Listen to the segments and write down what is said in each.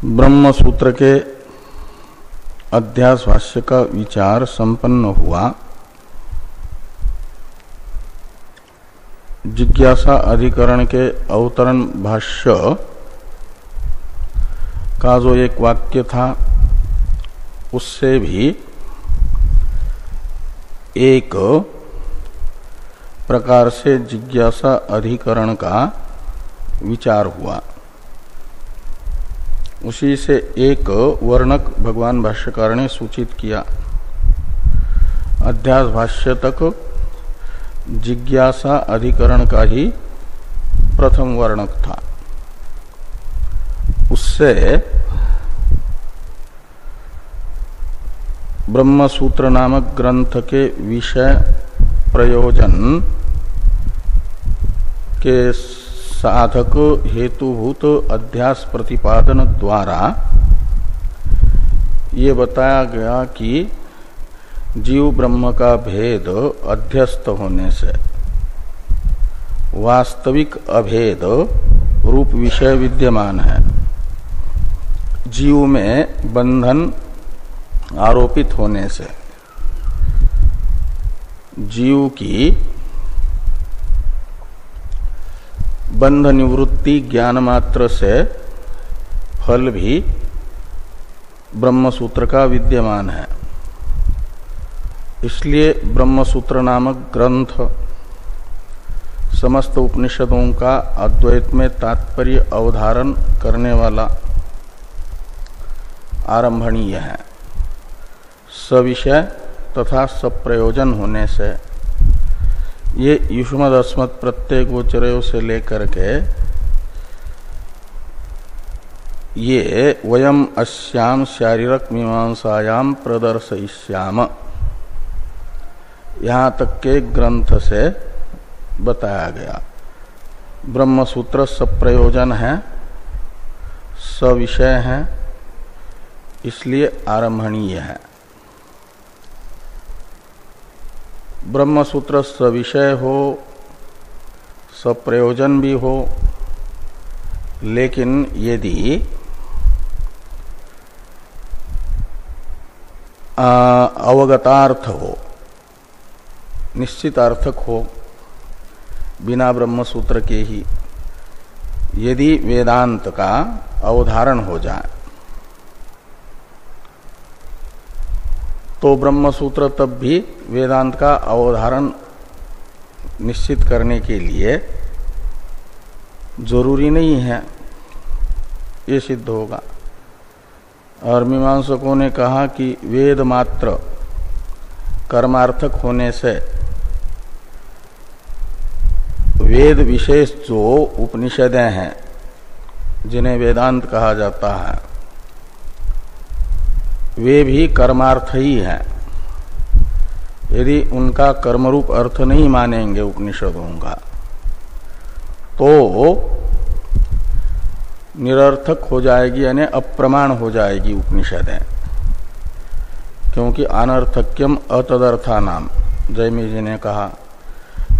ब्रह्म सूत्र के अध्यास भाष्य का विचार संपन्न हुआ। जिज्ञासा अधिकरण के अवतरण भाष्य का जो एक वाक्य था उससे भी एक प्रकार से जिज्ञासा अधिकरण का विचार हुआ। उसी से एक वर्णक भगवान भाष्यकार ने सूचित किया। अध्यास भाष्य तक जिज्ञासा अधिकरण का ही प्रथम वर्णक था। उससे ब्रह्म सूत्र नामक ग्रंथ के विषय प्रयोजन के साधक हेतुभूत अध्यास प्रतिपादन द्वारा ये बताया गया कि जीव ब्रह्म का भेद अध्यस्त होने से वास्तविक अभेद रूप विषय विद्यमान है। जीव में बंधन आरोपित होने से जीव की बंध निवृत्ति ज्ञान मात्र से फल भी ब्रह्म सूत्र का विद्यमान है। इसलिए ब्रह्म सूत्र नामक ग्रंथ समस्त उपनिषदों का अद्वैत में तात्पर्य अवधारण करने वाला आरंभणीय है। सविषय तथा सप्रयोजन होने से ये युष्मद् अस्मत् प्रत्यय गोचरयों से लेकर के ये वयम अस्याम शारीरक मीमांसायाम प्रदर्शयिष्याम यहाँ तक के ग्रंथ से बताया गया। ब्रह्म सूत्र सप्रयोजन है, सविषय है, इसलिए आरंभणीय है। ब्रह्म सूत्र सविषय हो, सप्रयोजन भी हो, लेकिन यदि अवगतार्थ हो, निश्चित अर्थक हो, बिना ब्रह्म सूत्र के ही यदि वेदांत का अवधारण हो जाए तो ब्रह्म सूत्र तब भी वेदांत का अवधारण निश्चित करने के लिए जरूरी नहीं है, ये सिद्ध होगा। और मीमांसकों ने कहा कि वेद मात्र कर्मार्थक होने से वेद विशेष जो उपनिषदें हैं जिन्हें वेदांत कहा जाता है वे भी कर्मार्थ ही हैं। यदि उनका कर्मरूप अर्थ नहीं मानेंगे उपनिषदों का तो निरर्थक हो जाएगी, यानी अप्रमाण हो जाएगी उपनिषदें। क्योंकि अनर्थक्यम अतदर्था नाम, जयमी जी ने कहा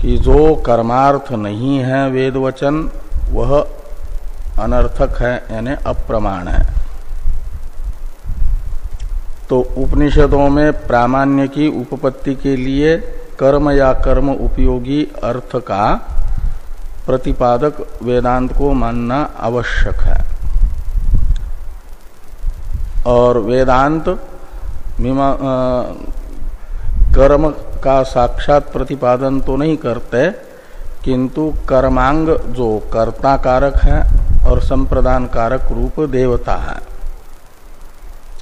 कि जो कर्मार्थ नहीं है वेद वचन वह अनर्थक है, यानी अप्रमाण है। तो उपनिषदों में प्रामाण्य की उपपत्ति के लिए कर्म या कर्म उपयोगी अर्थ का प्रतिपादक वेदांत को मानना आवश्यक है। और वेदांत कर्म का साक्षात प्रतिपादन तो नहीं करते, किंतु कर्मांग जो कर्ता कारक है और संप्रदान कारक रूप देवता है,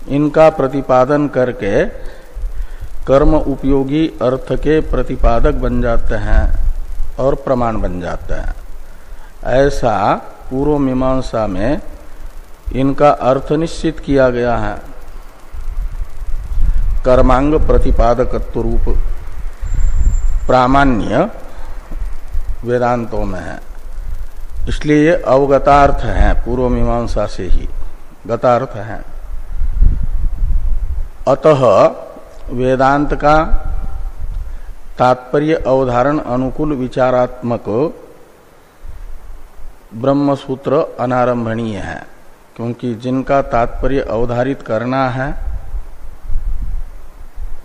इनका प्रतिपादन करके कर्म उपयोगी अर्थ के प्रतिपादक बन जाते हैं और प्रमाण बन जाते हैं। ऐसा पूर्व मीमांसा में इनका अर्थ निश्चित किया गया है। कर्मांग प्रतिपादकत्व रूप प्रामाण्य वेदांतों में है, इसलिए ये अवगतार्थ है, पूर्व मीमांसा से ही गतार्थ है। अतः वेदांत का तात्पर्य अवधारण अनुकूल विचारात्मक ब्रह्म सूत्र अनारंभणीय है, क्योंकि जिनका तात्पर्य अवधारित करना है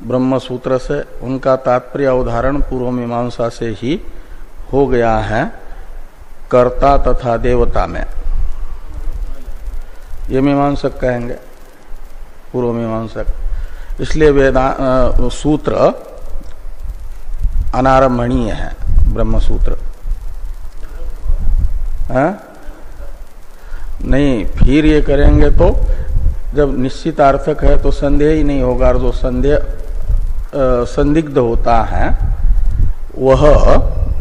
ब्रह्म सूत्र से, उनका तात्पर्य अवधारण पूर्व मीमांसा से ही हो गया है कर्ता तथा देवता में। ये मीमांसक कहेंगे, पूर्व मीमांसक। इसलिए सूत्र अनारंभणीय है, ब्रह्म सूत्र। नहीं, फिर ये करेंगे तो जब निश्चितार्थक है तो संदेह ही नहीं होगा, और जो संदिग्ध होता है वह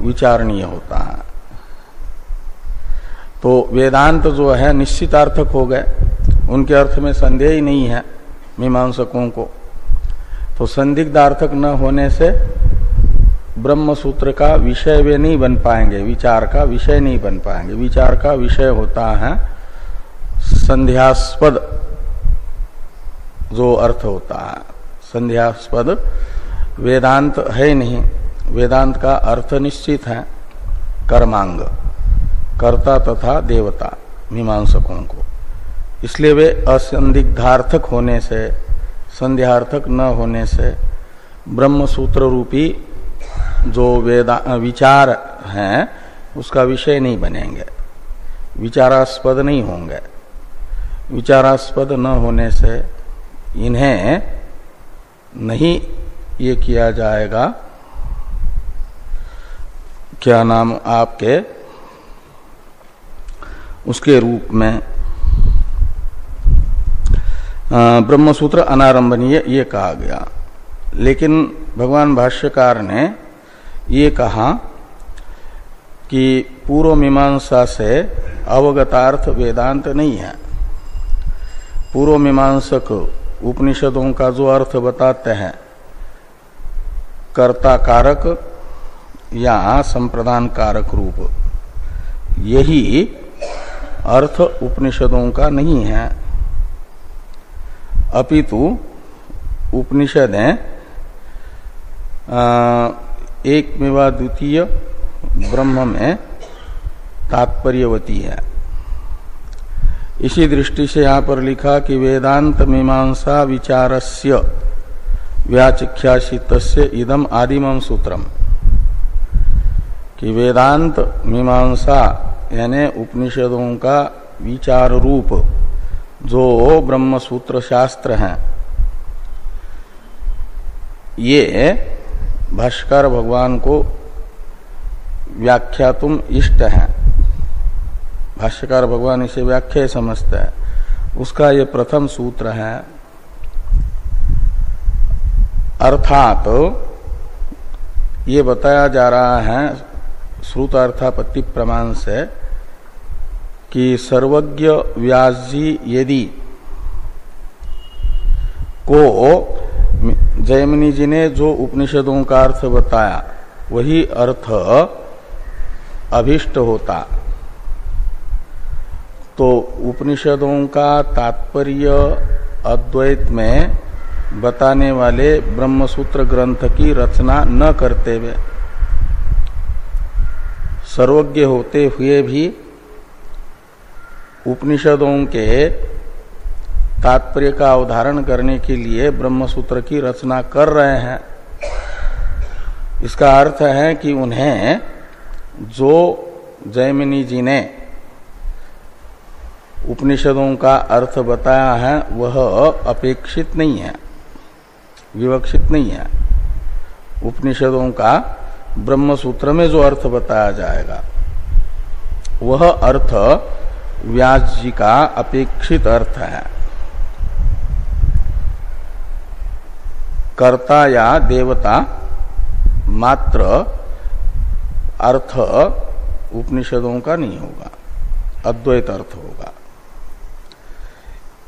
विचारणीय होता है। तो वेदांत जो है निश्चितार्थक हो गए, उनके अर्थ में संदेह ही नहीं है मीमांसकों को। तो संदिग्धार्थक न होने से ब्रह्म सूत्र का विषय वे नहीं बन पाएंगे, विचार का विषय नहीं बन पाएंगे। विचार का विषय होता है संध्यास्पद जो अर्थ होता है। संध्यास्पद वेदांत है नहीं, वेदांत का अर्थ निश्चित है कर्मांग, कर्ता तथा देवता मीमांसकों को। इसलिए वे असंदिग्धार्थक होने से, संध्यार्थक न होने से ब्रह्म सूत्र रूपी जो विचार हैं उसका विषय नहीं बनेंगे, विचारास्पद नहीं होंगे। विचारास्पद न होने से इन्हें नहीं ये किया जाएगा, क्या नाम आपके उसके रूप में ब्रह्मसूत्र अनारंभनीय ये कहा गया। लेकिन भगवान भाष्यकार ने ये कहा कि पूर्व मीमांसा से अवगतार्थ वेदांत नहीं है। पूर्व मीमांसक उपनिषदों का जो अर्थ बताते हैं कर्ता कारक या संप्रदान कारक रूप, यही अर्थ उपनिषदों का नहीं है। अपितु उपनिषदें एक मेवा द्वितीय ब्रह्म में तात्पर्यवती है। इसी दृष्टि से यहां पर लिखा कि वेदांत मीमांसा विचारस्य व्याचिख्यासितस्य इदम आदिमं सूत्रम, कि वेदांत मीमांसा यानी उपनिषदों का विचार रूप जो ब्रह्म सूत्र शास्त्र हैं, ये भाष्कर भगवान को व्याख्या तुम इष्ट है। भाष्यकार भगवान इसे व्याख्या समझते हैं, उसका ये प्रथम सूत्र है। अर्थात ये बताया जा रहा है श्रुत अर्थापत्ति प्रमाण से कि सर्वज्ञ व्यास जी यदि को जयमिनी जी ने जो उपनिषदों का अर्थ बताया वही अर्थ अभिष्ट होता, तो उपनिषदों का तात्पर्य अद्वैत में बताने वाले ब्रह्मसूत्र ग्रंथ की रचना न करते हुए, सर्वज्ञ होते हुए भी उपनिषदों के तात्पर्य का अवधारण करने के लिए ब्रह्मसूत्र की रचना कर रहे हैं, इसका अर्थ है कि उन्हें जो जयमिनी जी ने उपनिषदों का अर्थ बताया है वह अपेक्षित नहीं है, विवक्षित नहीं है। उपनिषदों का ब्रह्मसूत्र में जो अर्थ बताया जाएगा वह अर्थ व्यास जी का अपेक्षित अर्थ है। कर्ता या देवता मात्र अर्थ उपनिषदों का नहीं होगा, अद्वैत अर्थ होगा।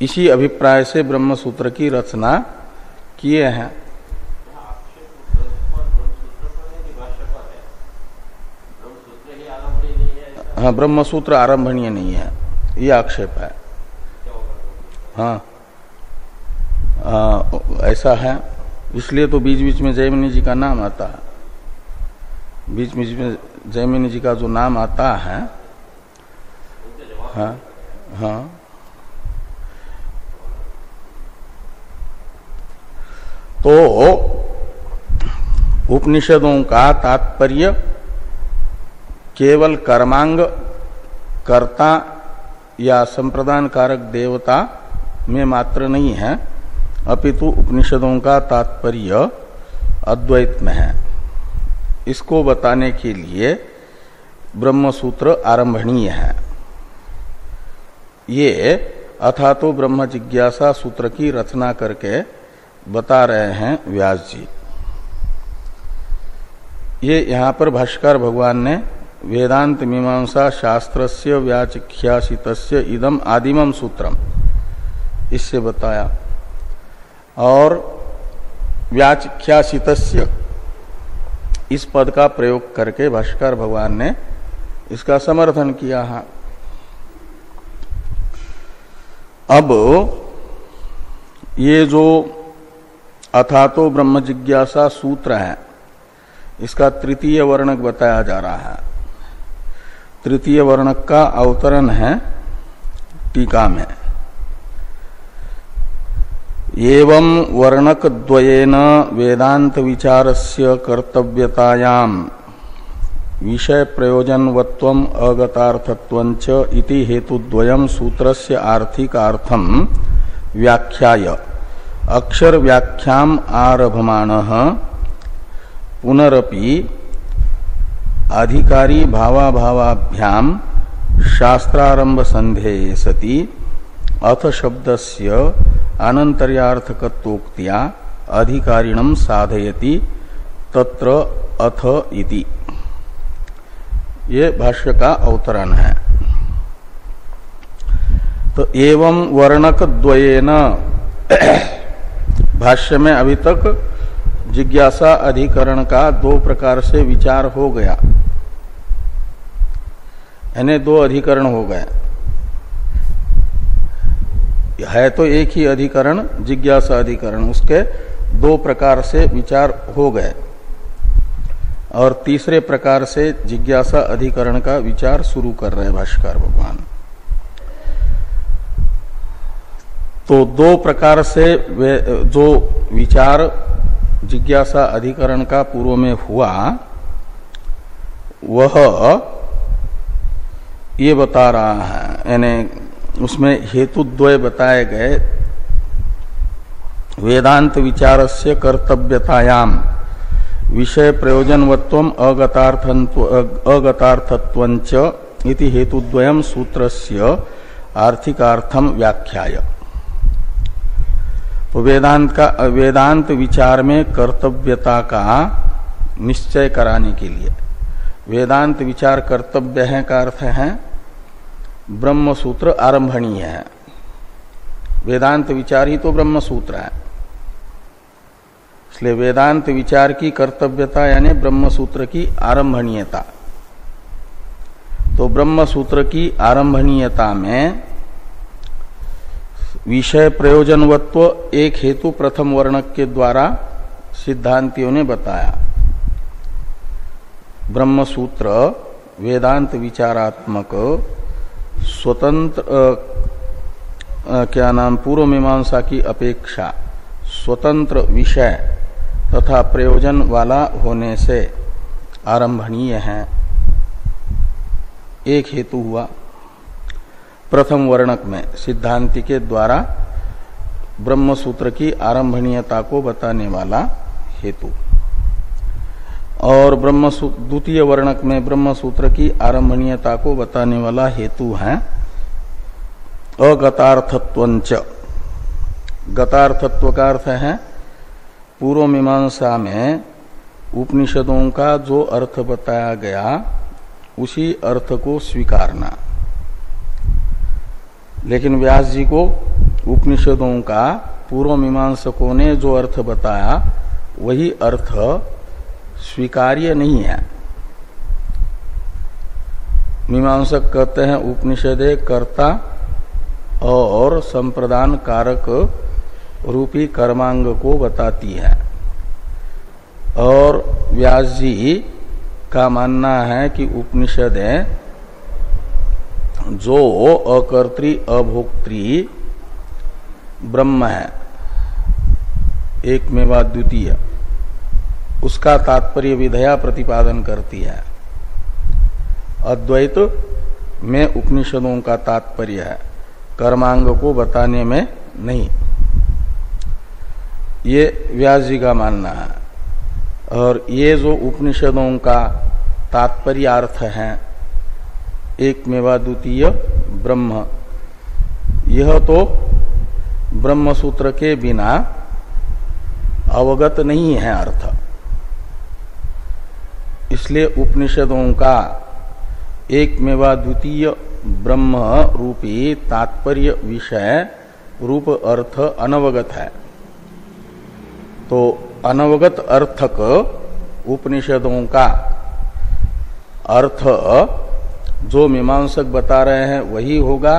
इसी अभिप्राय से ब्रह्मसूत्र की रचना किए हैं। हाँ, ब्रह्मसूत्र आरंभणीय नहीं है, ये आक्षेप है। हाँ, ऐसा है, इसलिए तो बीच बीच में जयमिनी जी का नाम आता है। बीच बीच में जयमिनी जी का जो नाम आता है, हाँ हाँ, तो उपनिषदों का तात्पर्य केवल कर्मांग, कर्ता या संप्रदान कारक देवता में मात्र नहीं है, अपितु उपनिषदों का तात्पर्य अद्वैत में है। इसको बताने के लिए ब्रह्मसूत्र आरंभणीय है। ये अथा तो ब्रह्म जिज्ञासा सूत्र की रचना करके बता रहे हैं व्यास जी। ये यहाँ पर भाष्कर भगवान ने वेदांत मीमांसा शास्त्रस्य व्याचिख्यासितस्य इदम आदिमम सूत्रम इससे बताया, और व्याचिख्यासितस्य इस पद का प्रयोग करके भाष्कर भगवान ने इसका समर्थन किया है। अब ये जो अथातो ब्रह्म जिज्ञासा सूत्र है, इसका तृतीय वर्णक बताया जा रहा है। तृतीय वर्णक का अवतरण है टीका में। एवं वर्णक द्वयेन वेदांत विचारस्य कर्तव्यतायाम विषय प्रयोजनवत्वम अगतार्थत्वंच इति हेतुद्वयम् सूत्रस्य आर्थिकार्थम व्याख्याय अक्षर व्याख्याम आरभमाणः पुनरपि अधिकारी भावाभावाभ्याम शास्त्रारंभ संधेये सति अथ शब्दस्य अनंतर्यार्थकत्वोक्त्या अधिकारिणं साधयति तत्र अथ इति। ये भाष्य का अवतरण है। तो एवं वर्णक द्वयेन भाष्य में अभी तक जिज्ञासा अधिकरण का दो प्रकार से विचार हो गया, यानी दो अधिकरण हो गए। है तो एक ही अधिकरण जिज्ञासा अधिकरण, उसके दो प्रकार से विचार हो गए, और तीसरे प्रकार से जिज्ञासा अधिकरण का विचार शुरू कर रहे भाष्यकार भगवान। तो दो प्रकार से जो विचार जिज्ञासा अधिकरण का पूर्व में हुआ, वह ये बता रहा है, यानी उसमें हेतुद्वय बताए गए। वेदांत विचारस्य कर्तव्यतायाम विषय प्रयोजनवत्वम अगतार्थत्वंच इति हेतुद्वयम् सूत्रस्य आर्थिकार्थम व्याख्याय। तो वेदांत विचार में कर्तव्यता का निश्चय कराने के लिए, वेदांत विचार कर्तव्य है का अर्थ है ब्रह्म सूत्र आरंभणीय है। वेदांत विचार ही तो ब्रह्म सूत्र है, इसलिए वेदांत विचार की कर्तव्यता यानी ब्रह्म सूत्र की आरंभणीयता। तो ब्रह्म सूत्र की आरंभणीयता में विषय प्रयोजनवत्व एक हेतु प्रथम वर्णक के द्वारा सिद्धांतियों ने बताया। ब्रह्म सूत्र वेदांत विचारात्मक स्वतंत्र पूर्व मीमांसा की अपेक्षा स्वतंत्र विषय तथा प्रयोजन वाला होने से आरंभणीय है, एक हेतु हुआ। प्रथम वर्णक में सिद्धांति के द्वारा ब्रह्म सूत्र की आरंभणीयता को बताने वाला हेतु, और द्वितीय वर्णक में ब्रह्म सूत्र की आरंभणीयता को बताने वाला हेतु है अगतार्थत्वंच। गतार्थत्व का अर्थ है पूर्व मीमांसा में उपनिषदों का जो अर्थ बताया गया उसी अर्थ को स्वीकारना। लेकिन व्यास जी को उपनिषदों का पूर्व मीमांसकों ने जो अर्थ बताया वही अर्थ स्वीकार्य नहीं है। मीमांसक कहते हैं उपनिषदे कर्ता और संप्रदान कारक रूपी कर्मांग को बताती है, और व्यास जी का मानना है कि उपनिषदें जो अकर्त्री अभोक्त्री ब्रह्म है, एकमेवा द्वितीय, उसका तात्पर्य विधया प्रतिपादन करती है। अद्वैत में उपनिषदों का तात्पर्य है, कर्मांग को बताने में नहीं। ये व्यास जी का मानना है। और ये जो उपनिषदों का तात्पर्यार्थ है एकमेवा द्वितीय ब्रह्म, यह तो ब्रह्म सूत्र के बिना अवगत नहीं है अर्थ। इसलिए उपनिषदों का एकमेवा द्वितीय ब्रह्म रूपी तात्पर्य विषय रूप अर्थ अनवगत है। तो अनवगत अर्थक उपनिषदों का अर्थ जो मीमांसक बता रहे हैं वही होगा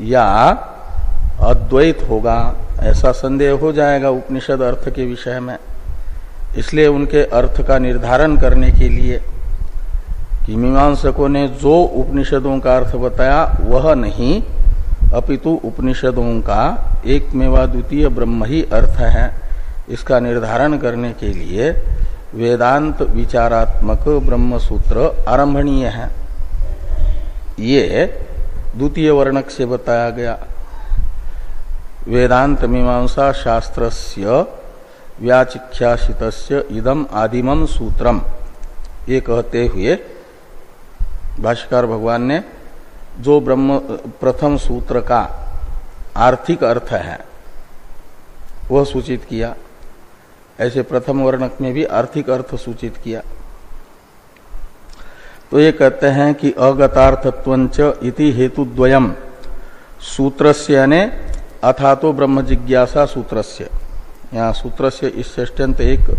या अद्वैत होगा, ऐसा संदेह हो जाएगा उपनिषद अर्थ के विषय में। इसलिए उनके अर्थ का निर्धारण करने के लिए कि मीमांसकों ने जो उपनिषदों का अर्थ बताया वह नहीं, अपितु उपनिषदों का एकमेवा द्वितीय ब्रह्म ही अर्थ है, इसका निर्धारण करने के लिए वेदांत विचारात्मक ब्रह्म सूत्र आरंभणीय है। ये द्वितीय वर्णक से बताया गया। वेदांत मीमांसा शास्त्रस्य व्याचिख्यासितस्य इदम आदिमम सूत्रम, ये कहते हुए भाष्यकार भगवान ने जो ब्रह्म प्रथम सूत्र का आर्थिक अर्थ है वह सूचित किया। ऐसे प्रथम वर्णक में भी आर्थिक अर्थ सूचित किया। तो ये कहते हैं कि अगतार्थत्वंच इति हेतुद्वयम सूत्रस्य यानी अथातो ब्रह्म जिज्ञासा सूत्रस्य, यहाँ सूत्रस्य इस षष्ट्यंत एक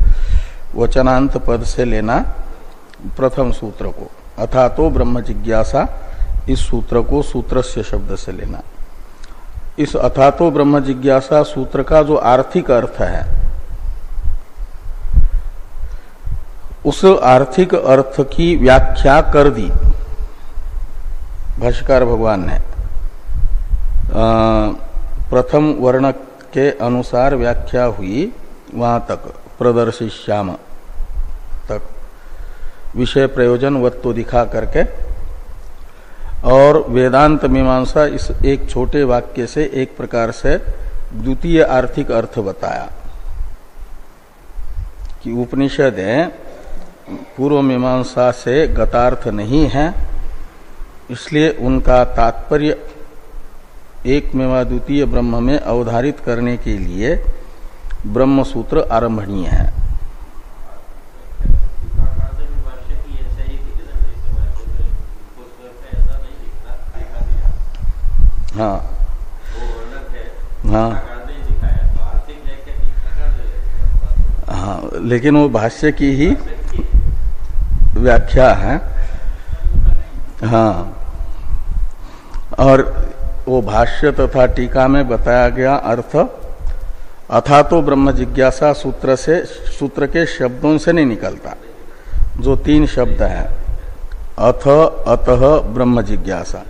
वचनांत पद से लेना प्रथम सूत्र को, अथातो ब्रह्म जिज्ञासा इस सूत्र को सूत्रस्य शब्द से लेना। इस अथातो ब्रह्म जिज्ञासा सूत्र का जो आर्थिक अर्थ है उस आर्थिक अर्थ की व्याख्या कर दी भाष्यकार भगवान ने। प्रथम वर्णक के अनुसार व्याख्या हुई वहां तक, प्रदर्शिष्याम तक विषय प्रयोजन वत्व दिखा करके, और वेदांत मीमांसा इस एक छोटे वाक्य से एक प्रकार से द्वितीय आर्थिक अर्थ बताया कि उपनिषदें पूर्व मीमांसा से गतार्थ नहीं है, इसलिए उनका तात्पर्य एकमेवा द्वितीय ब्रह्म में अवधारित करने के लिए ब्रह्म सूत्र आरंभणीय है। हाँ हाँ हाँ, लेकिन वो भाष्य की ही व्याख्या है। हाँ, और वो भाष्य तथा टीका में बताया गया अर्थ अथातो ब्रह्म जिज्ञासा सूत्र से, सूत्र के शब्दों से नहीं निकलता। जो तीन शब्द हैं अथ अतः ब्रह्म जिज्ञासा,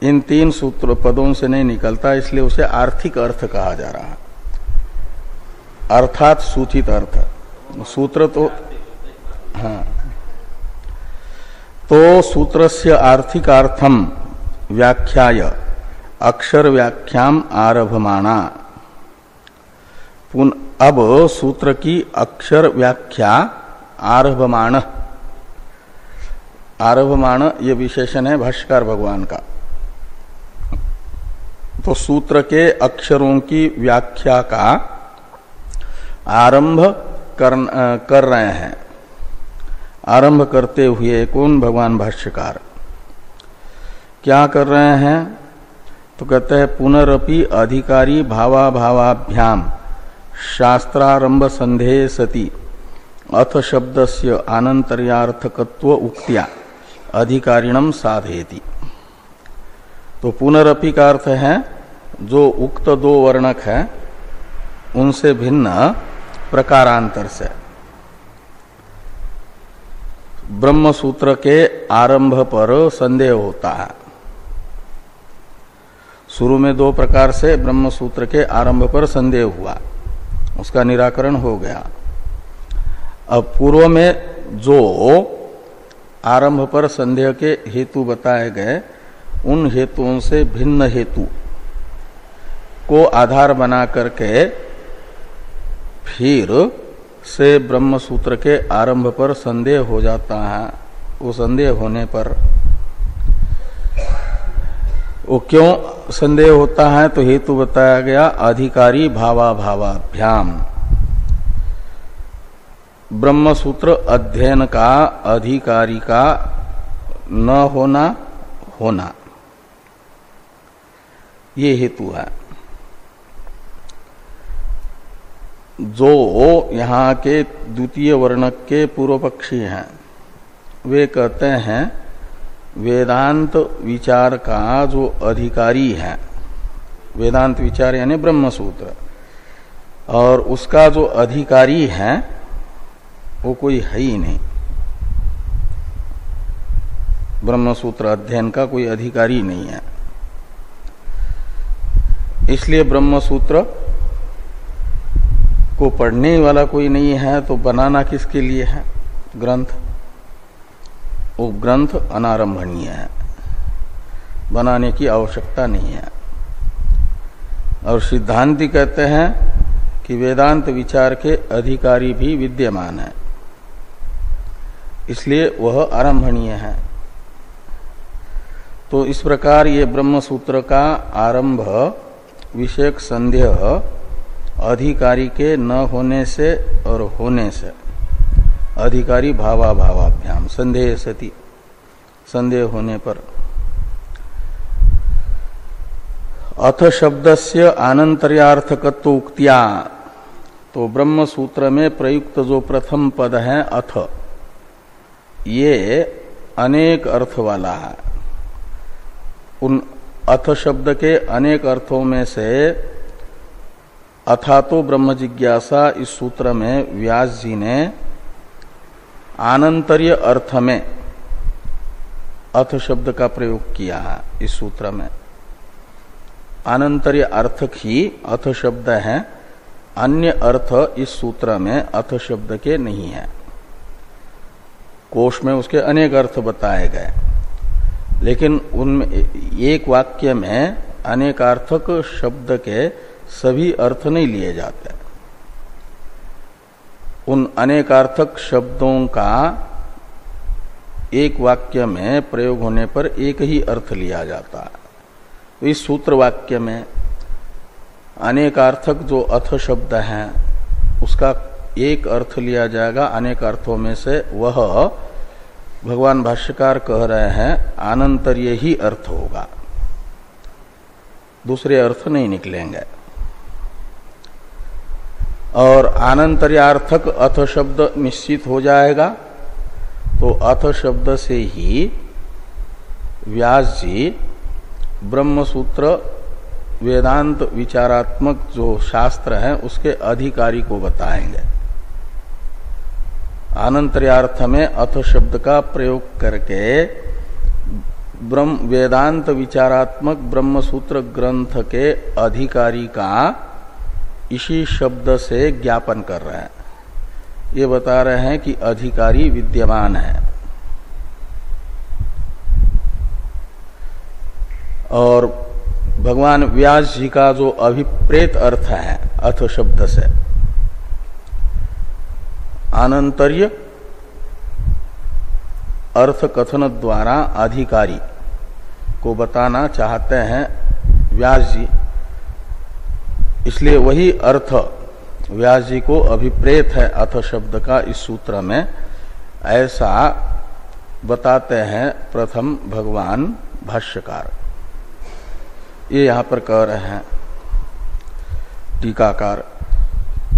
इन तीन सूत्र पदों से नहीं निकलता, इसलिए उसे आर्थिक अर्थ कहा जा रहा है। अर्थात सूचित अर्थ सूत्र तो हाँ, तो सूत्रस्य आर्थिकार्थम व्याख्याय अक्षर व्याख्याम आरभमाणा। अब सूत्र की अक्षर व्याख्या आरभमाण, आरभमाण ये विशेषण है भाष्यकार भगवान का। तो सूत्र के अक्षरों की व्याख्या का आरंभ कर रहे हैं। आरंभ करते हुए कौन? भगवान भाष्यकार। क्या कर रहे हैं? तो कहते हैं पुनरपि अधिकारी भावाभावाभ्याम शास्त्रारंभ संदेह सति अथ शब्दस्य आनंतर्यार्थकत्व उक्त्या अधिकारिणम साधयति। तो पुनरपि का अर्थ है जो उक्त दो वर्णक है उनसे भिन्न प्रकारांतर से ब्रह्म सूत्र के आरंभ पर संदेह होता है। शुरू में दो प्रकार से ब्रह्म सूत्र के आरंभ पर संदेह हुआ, उसका निराकरण हो गया। अब पूर्व में जो आरंभ पर संदेह के हेतु बताए गए, उन हेतुओं से भिन्न हेतु को आधार बना करके फिर से ब्रह्म सूत्र के आरंभ पर संदेह हो जाता है। वो संदेह होने पर वो क्यों संदेह होता है, तो हेतु बताया गया अधिकारी भावाभावाभ्याम। ब्रह्म सूत्र अध्ययन का अधिकारी का न होना ये हेतु है। जो यहाँ के द्वितीय वर्णक के पूर्व पक्षी हैं वे कहते हैं वेदांत विचार का जो अधिकारी है, वेदांत विचार यानी ब्रह्म सूत्र, और उसका जो अधिकारी है वो कोई है ही नहीं। ब्रह्म सूत्र अध्ययन का कोई अधिकारी नहीं है। इसलिए ब्रह्म सूत्र को पढ़ने वाला कोई नहीं है, तो बनाना किसके लिए है ग्रंथ? वो ग्रंथ अनारंभणीय है, बनाने की आवश्यकता नहीं है। और सिद्धांती कहते हैं कि वेदांत विचार के अधिकारी भी विद्यमान है, इसलिए वह आरंभणीय है। तो इस प्रकार ये ब्रह्म सूत्र का आरंभ विषयक संदेह अधिकारी के न होने से और होने से, अधिकारी भावाभावाभ्याम संदेह सति, संदेह होने पर। अथ शब्दस्य आनंतर्यार्थकत्व उक्त्या, तो ब्रह्म सूत्र में प्रयुक्त जो प्रथम पद है अथ, ये अनेक अर्थ वाला है। उन अथ शब्द के अनेक अर्थों में से अथा तो ब्रह्म जिज्ञासा इस सूत्र में व्यास जी ने आनंतर्य अर्थ में अथ शब्द का प्रयोग किया है। इस सूत्र में आनंतर्य अर्थक ही अथ शब्द है, अन्य अर्थ इस सूत्र में अथ शब्द के नहीं है। कोश में उसके अनेक अर्थ बताए गए, लेकिन उनमें एक वाक्य में अनेकार्थक शब्द के सभी अर्थ नहीं लिए जाते। उन अनेकार्थक शब्दों का एक वाक्य में प्रयोग होने पर एक ही अर्थ लिया जाता है। तो इस सूत्र वाक्य में अनेकार्थक जो अथ शब्द है उसका एक अर्थ लिया जाएगा अनेक अर्थों में से, वह भगवान भाष्यकार कह रहे हैं आनंतर्य ही अर्थ होगा, दूसरे अर्थ नहीं निकलेंगे। और आनंतर्यार्थक अथ शब्द निश्चित हो जाएगा, तो अथ शब्द से ही व्यास जी ब्रह्म सूत्र वेदांत विचारात्मक जो शास्त्र है उसके अधिकारी को बताएंगे। आनंतर्यार्थ में अथ शब्द का प्रयोग करके वेदांत विचारात्मक ब्रह्म सूत्र ग्रंथ के अधिकारी का इसी शब्द से ज्ञापन कर रहे हैं। ये बता रहे हैं कि अधिकारी विद्यमान है। और भगवान व्यास जी का जो अभिप्रेत अर्थ है अथ शब्द से, आनंतर्य अर्थ कथन द्वारा अधिकारी को बताना चाहते हैं व्यास जी, इसलिए वही अर्थ व्यास जी को अभिप्रेत है अथ शब्द का इस सूत्र में, ऐसा बताते हैं प्रथम भगवान भाष्यकार। ये यहां पर कह रहे हैं टीकाकार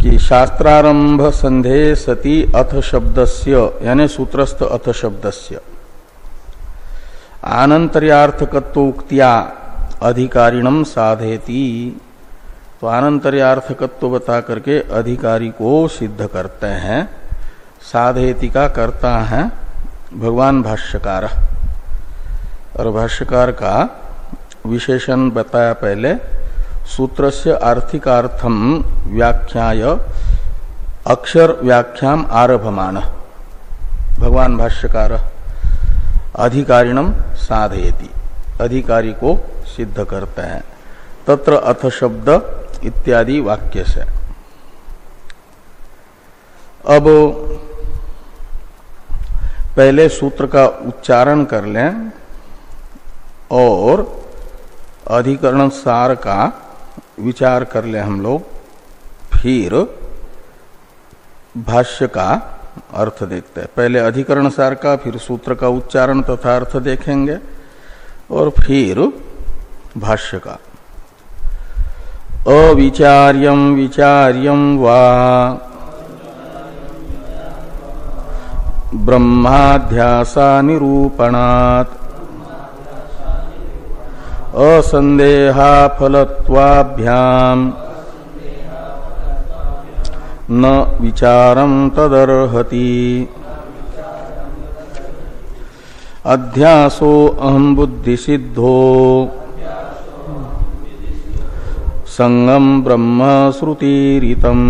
कि शास्त्रारंभ संधे सति अथ शब्दस्य यानी सूत्रस्थ अथ शब्दस्य आनंतर्यार्थकत्वोक्त्या अधिकारिणम साधयति। तो आनंतर्यार्थकत्व बता करके अधिकारी को सिद्ध करते हैं। साधयति का करता है भगवान भाष्यकार। और भाष्यकार का विशेषण बताया पहले, सूत्रस्य आर्थिकार्थम व्याख्या व्याख्याय अक्षर व्याख्याम आरभमाण भगवान भाष्यकार अधिकारिणम साधयति, अधिकारी को सिद्ध करते हैं। तत्र अथ शब्द इत्यादि वाक्य से। अब पहले सूत्र का उच्चारण कर लें और अधिकरण सार का विचार कर लें हम लोग, फिर भाष्य का अर्थ देखते हैं। पहले अधिकरण सार का, फिर सूत्र का उच्चारण तथा अर्थ देखेंगे और फिर भाष्य का। अविचार्यम विचार्यम वा ब्रह्माध्यासा निरूपणात् असंदेहा फलत्वाभ्याम न विचारम तदर्हति। अध्यासो अहम बुद्धि सिद्धो संगम ब्रह्म श्रुतिरितम्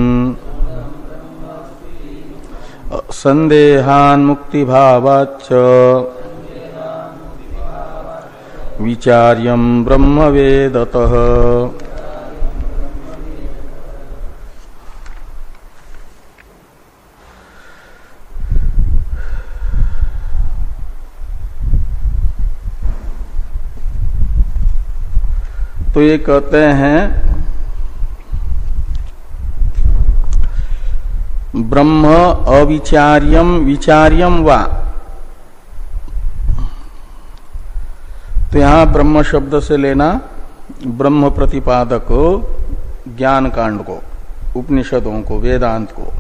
संदेहान् मुक्ति भावाच्च विचार्यं ब्रह्म वेदतः। तो ये कहते हैं ब्रह्म अविचार्यम विचार्यम वा। तो यहां ब्रह्म शब्द से लेना ब्रह्म प्रतिपादक ज्ञान कांड को, उपनिषदों को, वेदांत को।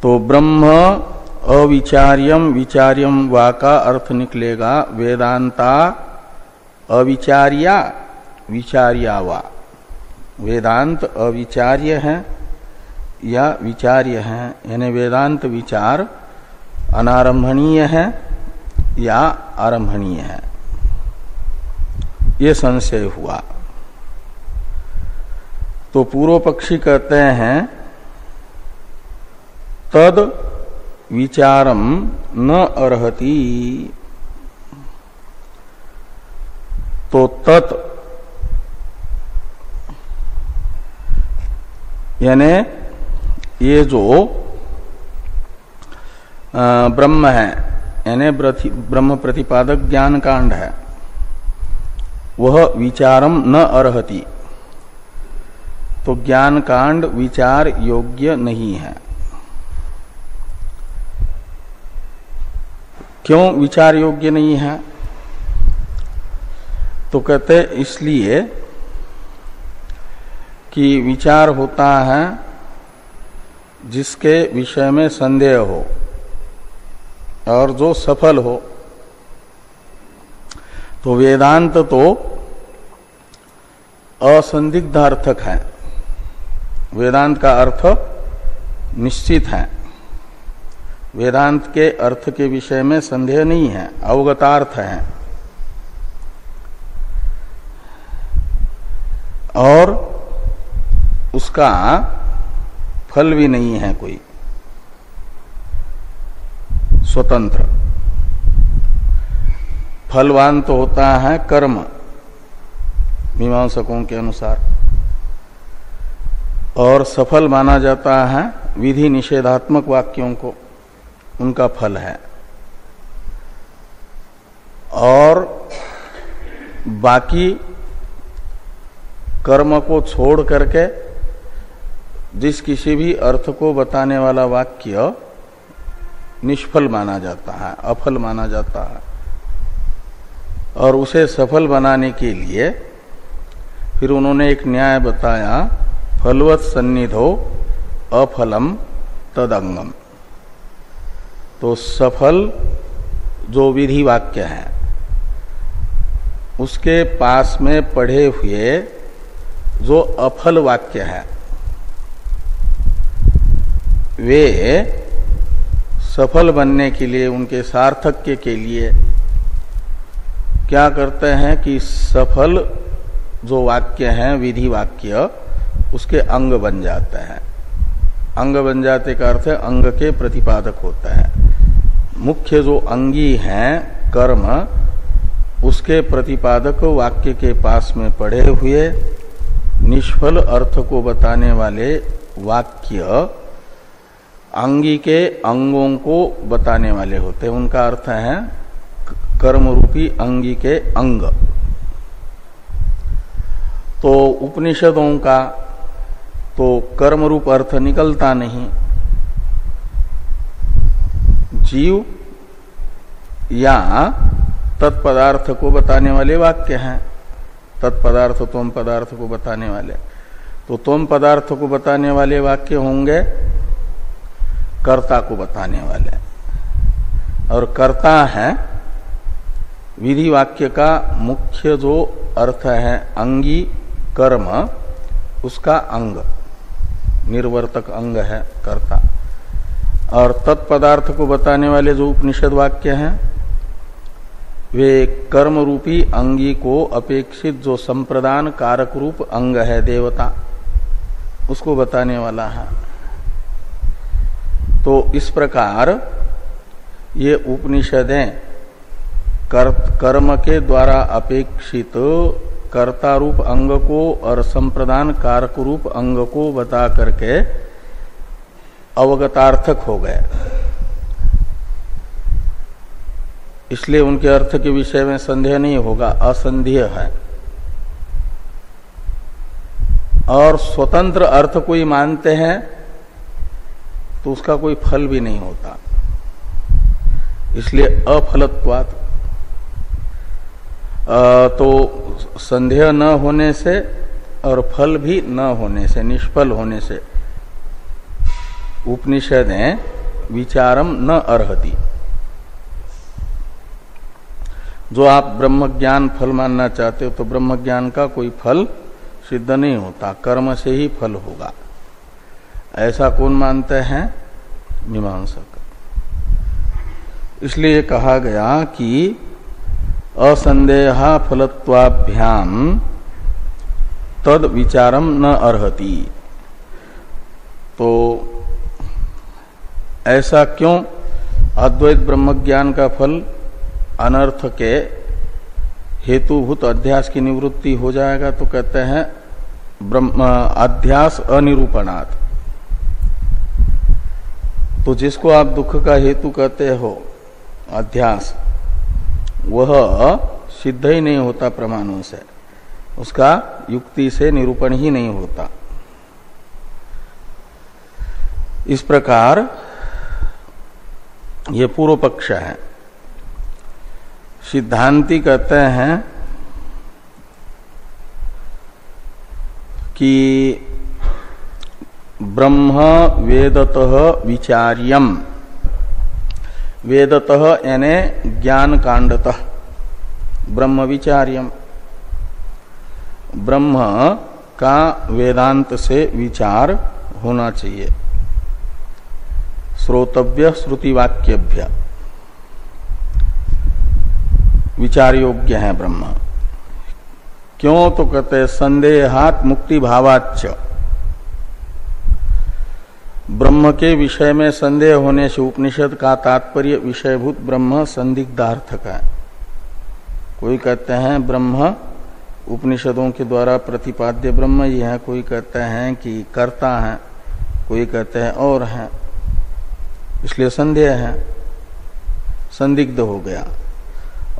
तो ब्रह्म अविचार्यम विचार्यम वा का अर्थ निकलेगा वेदांता अविचार्या विचार्या वा। वेदांत अविचार्य है या विचार्य है, यानी वेदांत विचार अनारंभणीय है या आरंभणीय है, ये संशय हुआ। तो पूर्व पक्षी कहते हैं तद विचारम न अर्हति। तो तत् यानी ये जो ब्रह्म है, यानी ब्रह्म प्रतिपादक ज्ञान कांड है, वह विचारम न अर्हति। तो ज्ञान कांड विचार योग्य नहीं है। क्यों विचार योग्य नहीं है? तो कहते इसलिए कि विचार होता है जिसके विषय में संदेह हो और जो सफल हो। तो वेदांत तो असंदिग्धार्थक है, वेदांत का अर्थ निश्चित है, वेदांत के अर्थ के विषय में संदेह नहीं है, अवगतार्थ है। और उसका फल भी नहीं है कोई स्वतंत्र। फलवान तो होता है कर्म, मीमांसकों के अनुसार, और सफल माना जाता है विधि निषेधात्मक वाक्यों को, उनका फल है। और बाकी कर्म को छोड़ करके जिस किसी भी अर्थ को बताने वाला वाक्य निष्फल माना जाता है, अफल माना जाता है। और उसे सफल बनाने के लिए फिर उन्होंने एक न्याय बताया, फलवत सन्निधो अफलम तदंगम। तो सफल जो विधि वाक्य है उसके पास में पढ़े हुए जो अफल वाक्य है वे सफल बनने के लिए, उनके सार्थक्य के लिए क्या करते हैं कि सफल जो वाक्य हैं, विधि वाक्य, उसके अंग बन जाते हैं। अंग बन जाते का अर्थ है अंग के प्रतिपादक होता है। मुख्य जो अंगी हैं कर्म, उसके प्रतिपादक वाक्य के पास में पड़े हुए निष्फल अर्थ को बताने वाले वाक्य अंगी के अंगों को बताने वाले होते हैं। उनका अर्थ है कर्म रूपी अंगी के अंग। तो उपनिषदों का तो कर्म रूप अर्थ निकलता नहीं। जीव या तत्पदार्थ को बताने वाले वाक्य हैं। तत्पदार्थ त्वम पदार्थ को बताने वाले, तो त्वम पदार्थ को बताने वाले वाक्य होंगे कर्ता को बताने वाले। और कर्ता है विधि वाक्य का मुख्य जो अर्थ है अंगी कर्म, उसका अंग, निर्वर्तक अंग है कर्ता। और तत्पदार्थ को बताने वाले जो उपनिषद वाक्य हैं वे कर्म रूपी अंगी को अपेक्षित जो संप्रदान कारक रूप अंग है देवता, उसको बताने वाला है। तो इस प्रकार ये उपनिषदें कर्म के द्वारा अपेक्षित कर्ता रूप अंग को और संप्रदान कारक रूप अंग को बता करके अवगतार्थक हो गए। इसलिए उनके अर्थ के विषय में संदेह नहीं होगा, असंदेह है। और स्वतंत्र अर्थ कोई मानते हैं तो उसका कोई फल भी नहीं होता, इसलिए अफलत्वात्। तो संदेह न होने से और फल भी न होने से, निष्फल होने से उपनिषदें विचारम न अर्हति। जो आप ब्रह्म ज्ञान फल मानना चाहते हो तो ब्रह्म ज्ञान का कोई फल सिद्ध नहीं होता, कर्म से ही फल होगा। ऐसा कौन मानते हैं? मीमांसक। इसलिए कहा गया कि असंदेह फलत्वाभ्याम तद विचारम न अर्हति। तो ऐसा क्यों? अद्वैत ब्रह्म ज्ञान का फल अनर्थ के हेतुभूत अध्यास की निवृत्ति हो जाएगा, तो कहते हैं ब्रह्म अध्यास अनिरूपणात्। तो जिसको आप दुख का हेतु कहते हो अध्यास, वह सिद्ध ही नहीं होता प्रमाणों से, उसका युक्ति से निरूपण ही नहीं होता। इस प्रकार ये पूर्व पक्ष है। सिद्धांती कहते हैं कि ब्रह्म वेदतः विचार्यम, वेदतः यानी ज्ञान कांडतः ब्रह्म विचार्यम, ब्रह्म का वेदांत से विचार होना चाहिए। श्रोतव्य श्रुतिवाक्यभ्य विचार योग्य है ब्रह्म। क्यों? तो कहते हैं संदेहात मुक्ति भावाच्च। ब्रह्म के विषय में संदेह होने से उपनिषद का तात्पर्य विषयभूत ब्रह्म संदिग्धार्थक है। कोई कहते हैं ब्रह्म उपनिषदों के द्वारा प्रतिपाद्य ब्रह्म ही है, कोई कहते हैं कि कर्ता है, कोई कहते हैं और है, इसलिए संदेह है, संदिग्ध हो गया।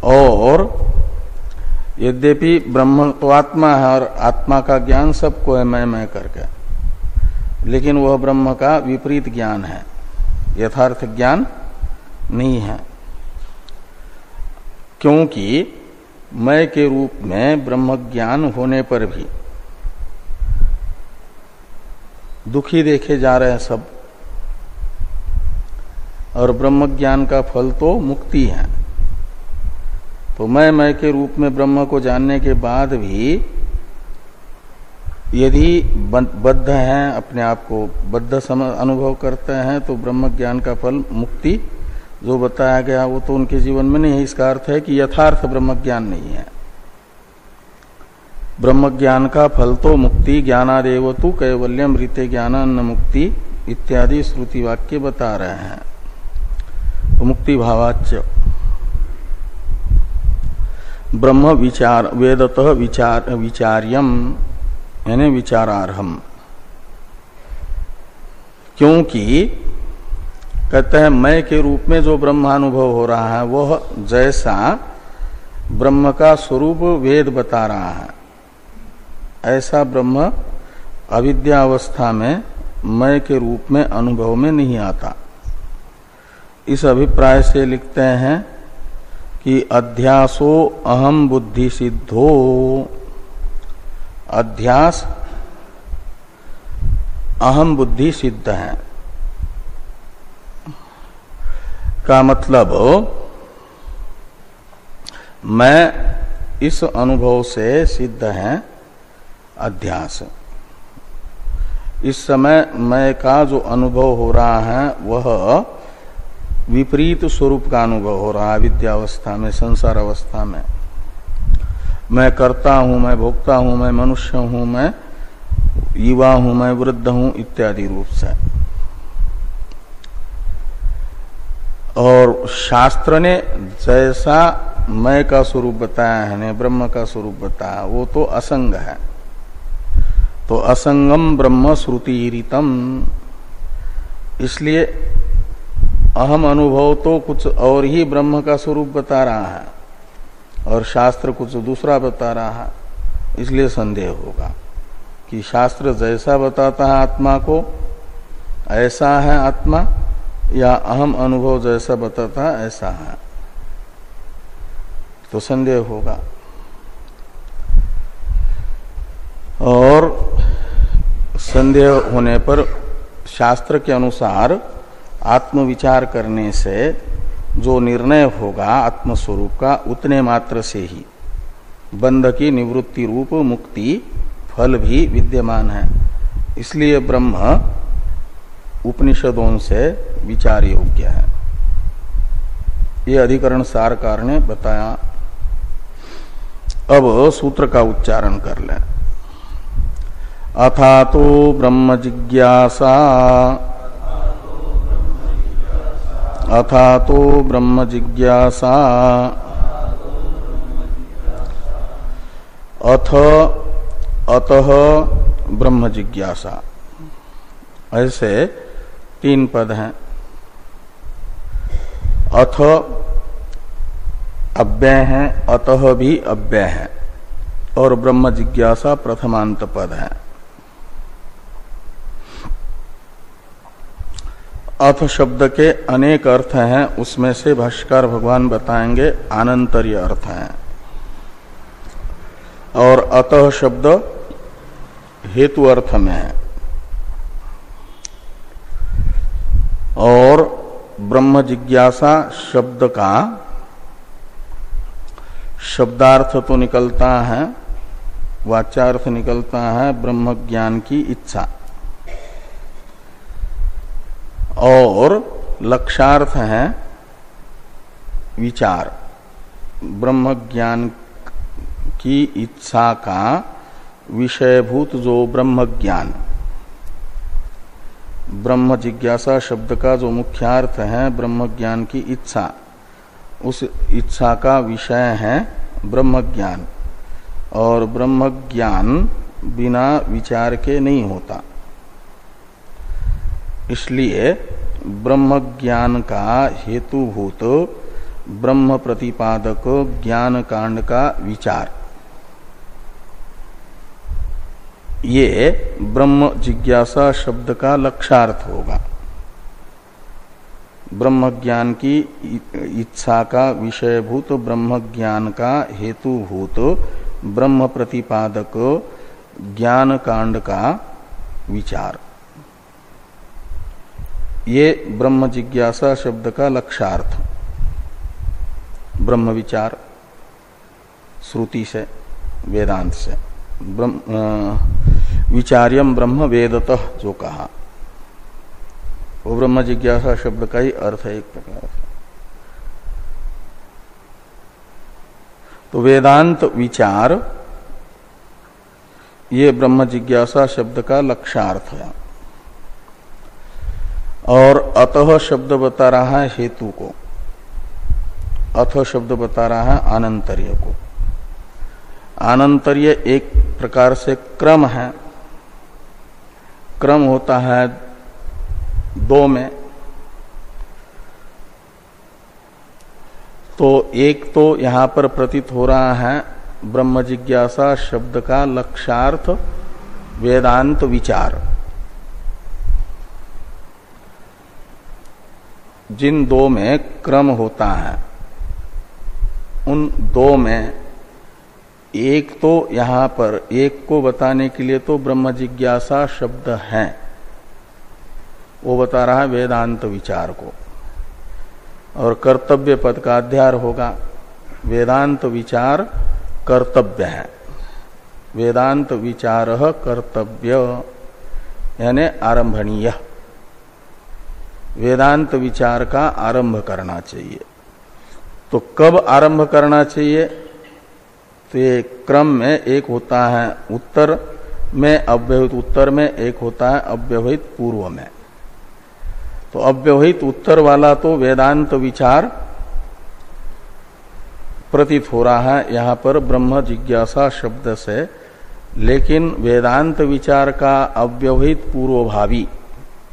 और यद्यपि ब्रह्म तो आत्मा है और आत्मा का ज्ञान सबको है मैं करके, लेकिन वह ब्रह्म का विपरीत ज्ञान है, यथार्थ ज्ञान नहीं है। क्योंकि मैं के रूप में ब्रह्म ज्ञान होने पर भी दुखी देखे जा रहे हैं सब, और ब्रह्म ज्ञान का फल तो मुक्ति है। तो मैं के रूप में ब्रह्म को जानने के बाद भी यदि बद्ध हैं, अपने आप को बद्ध अनुभव करते हैं, तो ब्रह्म ज्ञान का फल मुक्ति जो बताया गया वो तो उनके जीवन में नहीं है। इसका अर्थ है कि यथार्थ ब्रह्म ज्ञान नहीं है। ब्रह्म ज्ञान का फल तो मुक्ति, ज्ञानादेव तु कैवल्यम ऋते ज्ञानान्न मुक्ति इत्यादि श्रुति वाक्य बता रहे हैं। तो मुक्ति भावाच्य ब्रह्म विचार वेदतः विचार्यम यानी विचारार्हम, क्योंकि कहते हैं मैं के रूप में जो ब्रह्मानुभव हो रहा है वह जैसा ब्रह्म का स्वरूप वेद बता रहा है, ऐसा ब्रह्म अविद्यावस्था में मैं के रूप में अनुभव में नहीं आता। इस अभिप्राय से लिखते हैं कि अध्यासो अहम बुद्धि सिद्धो, अध्यास अहम बुद्धि सिद्ध है का मतलब मैं इस अनुभव से सिद्ध है अध्यास। इस समय मैं का जो अनुभव हो रहा है वह विपरीत स्वरूप का अनुभव हो रहा है विद्यावस्था में, संसार अवस्था में। मैं करता हूं, मैं भोगता हूं, मैं मनुष्य हूं, मैं युवा हूं, मैं वृद्ध हूं इत्यादि रूप से। और शास्त्र ने जैसा मैं का स्वरूप बताया है, ब्रह्म का स्वरूप बताया, वो तो असंग है। तो असंगम ब्रह्म श्रुतिरितम, इसलिए अहम अनुभव तो कुछ और ही ब्रह्म का स्वरूप बता रहा है और शास्त्र कुछ दूसरा बता रहा है। इसलिए संदेह होगा कि शास्त्र जैसा बताता है आत्मा को ऐसा है आत्मा, या अहम अनुभव जैसा बताता है ऐसा है, तो संदेह होगा। और संदेह होने पर शास्त्र के अनुसार आत्मविचार करने से जो निर्णय होगा आत्मस्वरूप का, उतने मात्र से ही बंध की निवृत्ति रूप मुक्ति फल भी विद्यमान है। इसलिए ब्रह्म उपनिषदों से विचार योग्य है। ये अधिकरण सारकार ने बताया। अब सूत्र का उच्चारण कर लें। अथा तो ब्रह्म जिज्ञासा, अथा तो ब्रह्म जिज्ञासा, अथ अतः ब्रह्म जिज्ञासा, ऐसे तीन पद हैं। अथ अव्यय है, अतः भी अव्यय है, और ब्रह्म जिज्ञासा प्रथमांत पद है। अथ शब्द के अनेक अर्थ हैं, उसमें से भाष्यकार भगवान बताएंगे आनंतर्य अर्थ हैं। और अतः शब्द हेतु अर्थ में है। और ब्रह्म जिज्ञासा शब्द का शब्दार्थ तो निकलता है, वाच्यार्थ निकलता है ब्रह्म ज्ञान की इच्छा, और लक्ष्यार्थ है विचार। ब्रह्म ज्ञान की इच्छा का विषयभूत जो ब्रह्म ज्ञान, ब्रह्म जिज्ञासा शब्द का जो मुख्यार्थ है ब्रह्म ज्ञान की इच्छा, उस इच्छा का विषय है ब्रह्म ज्ञान। और ब्रह्म ज्ञान बिना विचार के नहीं होता। इसलिए ब्रह्म ज्ञान का हेतुभूत ब्रह्म प्रतिपादक ज्ञान कांड का विचार, ये ब्रह्म जिज्ञासा शब्द का लक्ष्यार्थ होगा। ब्रह्म ज्ञान की इच्छा का विषयभूत ब्रह्म ज्ञान का हेतुभूत ब्रह्म प्रतिपादक ज्ञान कांड का विचार, ये ब्रह्म जिज्ञासा शब्द का लक्ष्यार्थ, ब्रह्म विचार श्रुति से, वेदांत से। विचार्यम ब्रह्म वेदतः जो कहा, वो ब्रह्म जिज्ञासा शब्द का ही अर्थ है एक प्रकार से। तो वेदांत विचार ये ब्रह्म जिज्ञासा शब्द का लक्ष्यार्थ है। और अतः शब्द बता रहा है हेतु को, अथ शब्द बता रहा है आनंतर्य को। आनंतर्य एक प्रकार से क्रम है, क्रम होता है दो में। तो एक तो यहां पर प्रतीत हो रहा है ब्रह्म जिज्ञासा शब्द का लक्ष्यार्थ वेदांत विचार। जिन दो में क्रम होता है उन दो में एक तो यहां पर एक को बताने के लिए तो ब्रह्म जिज्ञासा शब्द है, वो बता रहा है वेदांत विचार को। और कर्तव्य पद का अध्यार होगा, वेदांत विचार कर्तव्य है। वेदांत विचार कर्तव्य यानी आरंभणीय, वेदांत विचार का आरंभ करना चाहिए। तो कब आरंभ करना चाहिए? तो ये क्रम में एक होता है उत्तर में अव्यवहित उत्तर में, एक होता है अव्यवहित पूर्व में। तो अव्यवहित उत्तर वाला तो वेदांत विचार प्रतीत हो रहा है यहां पर ब्रह्म जिज्ञासा शब्द से, लेकिन वेदांत विचार का अव्यवहित पूर्वभावी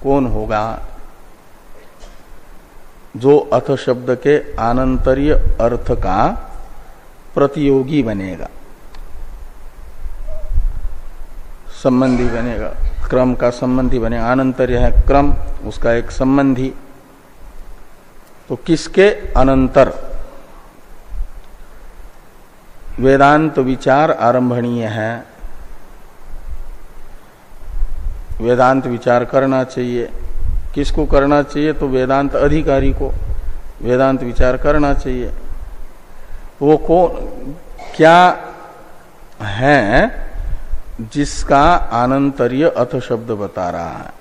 कौन होगा? जो अथ शब्द के आनंतर्य अर्थ का प्रतियोगी बनेगा, संबंधी बनेगा, क्रम का संबंधी बनेगा। आनंतर्य है क्रम, उसका एक संबंधी। तो किसके अनंतर वेदांत विचार आरंभणीय है, वेदांत विचार करना चाहिए। किसको करना चाहिए? तो वेदांत अधिकारी को वेदांत विचार करना चाहिए। वो कौन क्या है जिसका आनंतर्य अथ शब्द बता रहा है?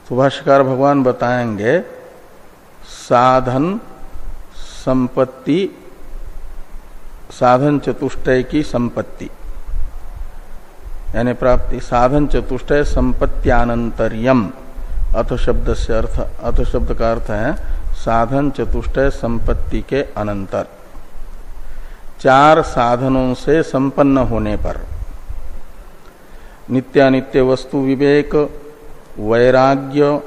तो भाष्यकार भगवान बताएंगे साधन संपत्ति, साधन चतुष्टय की संपत्ति यानी प्राप्ति। साधन चतुष्टय संपत्त्यानंतर्यम अथ शब्द से अर्थ, अथ शब्द का अर्थ है साधन चतुष्टय संपत्ति के अनंतर, चार साधनों से संपन्न होने पर नित्यानित्य वस्तु विवेक, वैराग्य,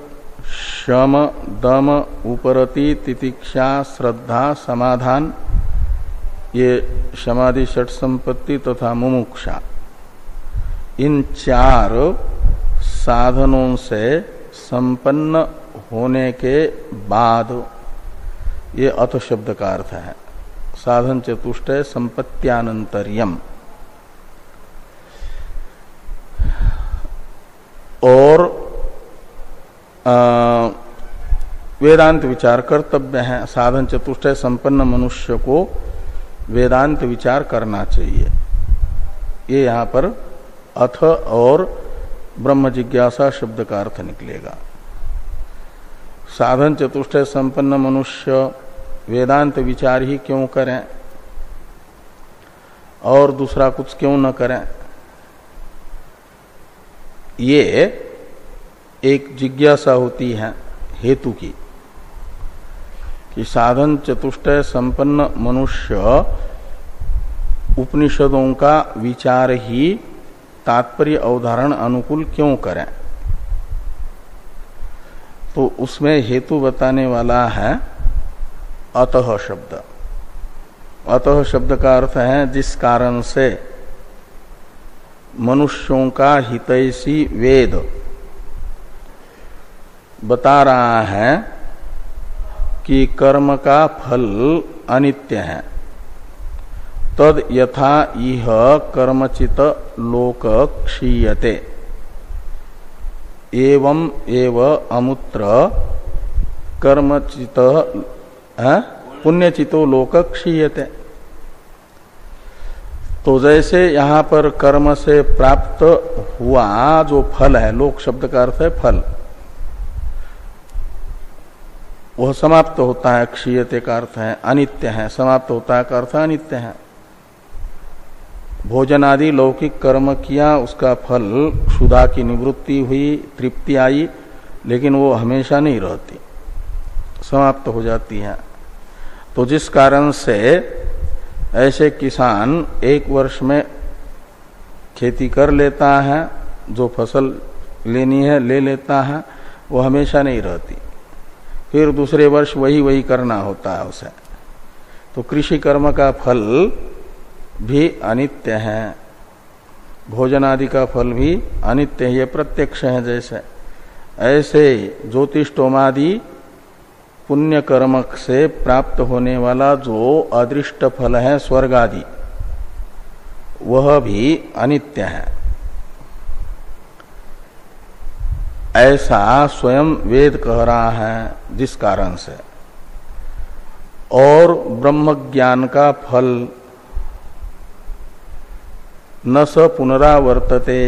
शम, दम, उपरति, तितिक्षा, श्रद्धा, समाधान, ये समाधि षट संपत्ति तथा मुमुक्षा, इन चार साधनों से संपन्न होने के बाद ये अथ शब्द का अर्थ है साधन चतुष्टय संपत्त्यानंतर्यम। और वेदांत विचार कर्तव्य है। साधन चतुष्टय संपन्न मनुष्य को वेदांत विचार करना चाहिए। ये यहां पर अथ और ब्रह्म जिज्ञासा शब्द का अर्थ निकलेगा। साधन चतुष्टय संपन्न मनुष्य वेदांत विचार ही क्यों करें और दूसरा कुछ क्यों न करें? ये एक जिज्ञासा होती है हेतु की कि साधन चतुष्टय संपन्न मनुष्य उपनिषदों का विचार ही तात्पर्य अवधारण अनुकूल क्यों करें? तो उसमें हेतु बताने वाला है अतः शब्द। अतः शब्द का अर्थ है जिस कारण से मनुष्यों का हितैषी वेद बता रहा है कि कर्म का फल अनित्य है, तद यथा इह कर्मचित लोक क्षीयते एवं एव अमुत्र कर्मचित पुण्यचितो लोक क्षीयते। तो जैसे यहां पर कर्म से प्राप्त हुआ जो फल है, लोक शब्द का अर्थ है फल, वह समाप्त होता है, क्षीयते का अर्थ है अनित्य है, समाप्त होता है का अर्थ अनित्य है। भोजन आदि लौकिक कर्म किया, उसका फल क्षुधा की निवृत्ति हुई, तृप्ति आई, लेकिन वो हमेशा नहीं रहती, समाप्त हो जाती है। तो जिस कारण से ऐसे किसान एक वर्ष में खेती कर लेता है, जो फसल लेनी है ले लेता है, वो हमेशा नहीं रहती, फिर दूसरे वर्ष वही करना होता है उसे। तो कृषि कर्म का फल भी अनित्य है, भोजन आदि का फल भी अनित्य है, ये प्रत्यक्ष है। जैसे ऐसे ज्योतिष्टोमादि पुण्य कर्म से प्राप्त होने वाला जो अदृष्ट फल है स्वर्ग आदि, वह भी अनित्य है। ऐसा स्वयं वेद कह रहा है, जिस कारण से। और ब्रह्म ज्ञान का फल न स पुनरावर्तते,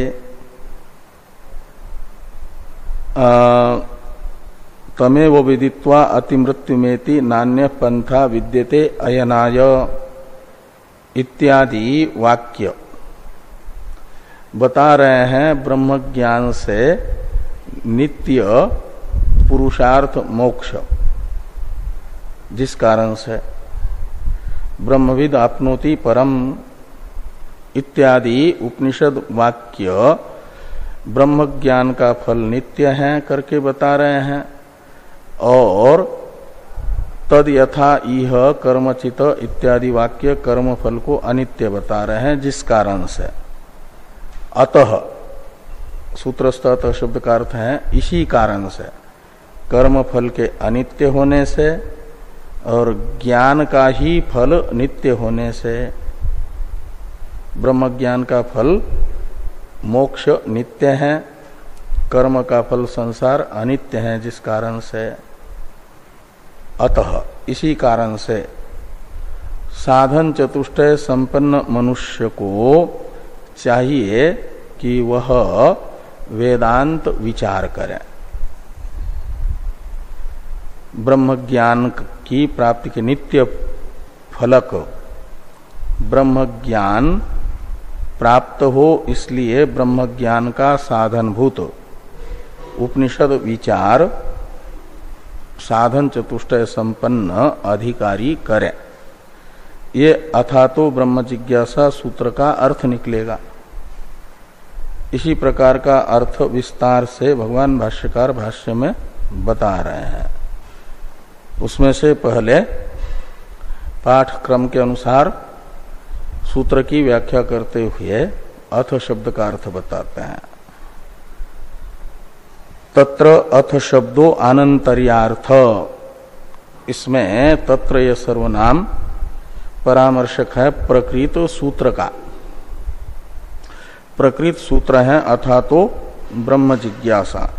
तमेव विदित्वा अतिमृत्युमेति नान्य पंथा विद्यते अयनाय इत्यादि वाक्य बता रहे हैं। ब्रह्म ज्ञान से नित्य पुरुषार्थ मोक्ष, जिस कारण से ब्रह्मविद आपनोति परम इत्यादि उपनिषद वाक्य ब्रह्म ज्ञान का फल नित्य है करके बता रहे हैं। और तद यथा इह कर्मचित इत्यादि वाक्य कर्म फल को अनित्य बता रहे हैं, जिस कारण से। अतः सूत्रस्थ अतः शब्द का अर्थ है इसी कारण से, कर्म फल के अनित्य होने से और ज्ञान का ही फल नित्य होने से। ब्रह्म ज्ञान का फल मोक्ष नित्य है, कर्म का फल संसार अनित्य है, जिस कारण से। अतः इसी कारण से साधन चतुष्टय संपन्न मनुष्य को चाहिए कि वह वेदांत विचार करे, ब्रह्म ज्ञान की प्राप्ति के नित्य फलक ब्रह्म ज्ञान प्राप्त हो, इसलिए ब्रह्म ज्ञान का साधनभूत उपनिषद विचार साधन चतुष्टय संपन्न अधिकारी करे। ये अथातो ब्रह्म जिज्ञासा सूत्र का अर्थ निकलेगा। इसी प्रकार का अर्थ विस्तार से भगवान भाष्यकार भाष्य में बता रहे हैं। उसमें से पहले पाठक्रम के अनुसार सूत्र की व्याख्या करते हुए अथ शब्द का अर्थ बताते हैं। तत्र अथ शब्दो अनंतर्यार्थ, इसमें तत्र यह सर्वनाम परामर्शक है प्रकृत सूत्र का। प्रकृत सूत्र है अथा तो ब्रह्म जिज्ञासा,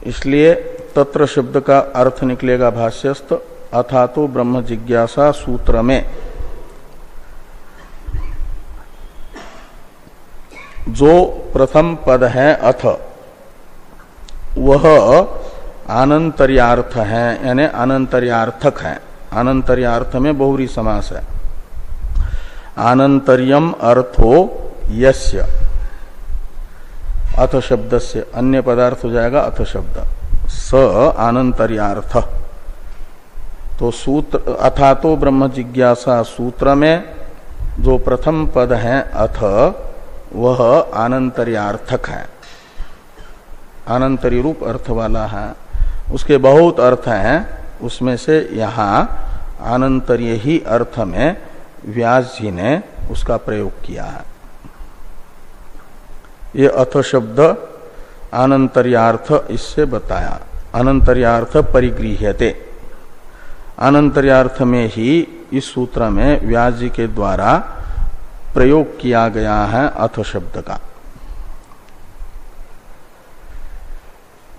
इसलिए तत्र शब्द का अर्थ निकलेगा भाष्यस्थ अथा तो ब्रह्म जिज्ञासा सूत्र में जो प्रथम पद है अथ, वह अनंतर्यार्थ है, यानी अनंतर्यार्थक है। अनंतर्यार्थ में बहुरी समास है। अनंतर्यम अर्थो यस्य, अथ शब्द से अन्य पदार्थ हो जाएगा अथ शब्द, स अनंतर्यार्थ। तो सूत्र अथा तो ब्रह्म जिज्ञासा सूत्र में जो प्रथम पद है अथ, वह अनंतर्यार्थक है, अनंतरी रूप अर्थ वाला है। उसके बहुत अर्थ हैं, उसमें से यहाँ अनंतरीय ही अर्थ में व्यास जी ने उसका प्रयोग किया है। ये अथ शब्द अनंतर्यार्थ इससे बताया। अनंतर्यार्थ परिगृह्यते, अनंतर्यार्थ में ही इस सूत्र में व्यास जी के द्वारा प्रयोग किया गया है अथ शब्द का।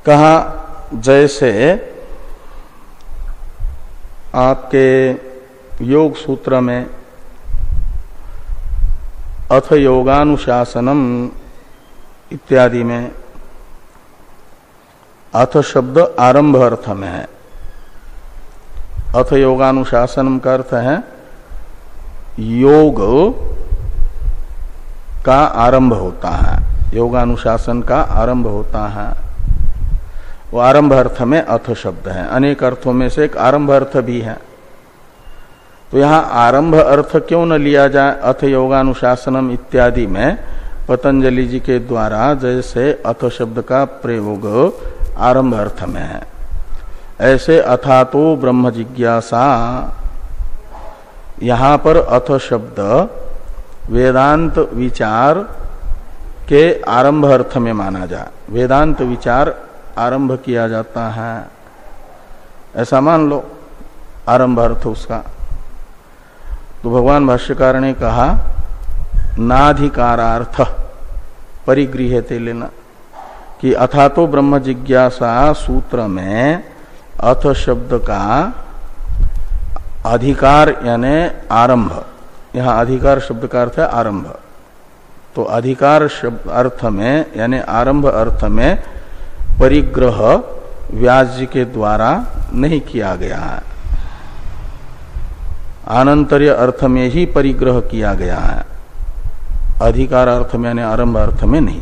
कहा जैसे आपके योग सूत्र में अथ योगानुशासनम इत्यादि में अथ शब्द आरंभ अर्थ में है। अथ योगानुशासनम का अर्थ है योग का आरंभ होता है, योगानुशासन का आरंभ होता है, वो आरंभ अर्थ में अथ शब्द है। अनेक अर्थों में से एक आरंभ अर्थ भी है। तो यहां आरंभ अर्थ क्यों न लिया जाए? अथ योगानुशासनम इत्यादि में पतंजलि जी के द्वारा जैसे अथ शब्द का प्रयोग आरंभ अर्थ में है, ऐसे अथातो ब्रह्म जिज्ञासा, यहां पर अथ शब्द वेदांत विचार के आरंभ अर्थ में माना जाए। वेदांत विचार आरंभ किया जाता है, ऐसा मान लो आरंभ अर्थ उसका। तो भगवान भाष्यकार ने कहा नाधिकारार्थ परिगृह्यते लेना, कि अथातो ब्रह्म जिज्ञासा सूत्र में अथ शब्द का अधिकार यानी आरंभ, यहां अधिकार शब्द का अर्थ है आरंभ, तो अधिकार शब्द अर्थ में यानी आरंभ अर्थ में परिग्रह व्यास जी के द्वारा नहीं किया गया है, आनंतर्य अर्थ में ही परिग्रह किया गया है, अधिकार अर्थ में यानी आरंभ अर्थ में नहीं।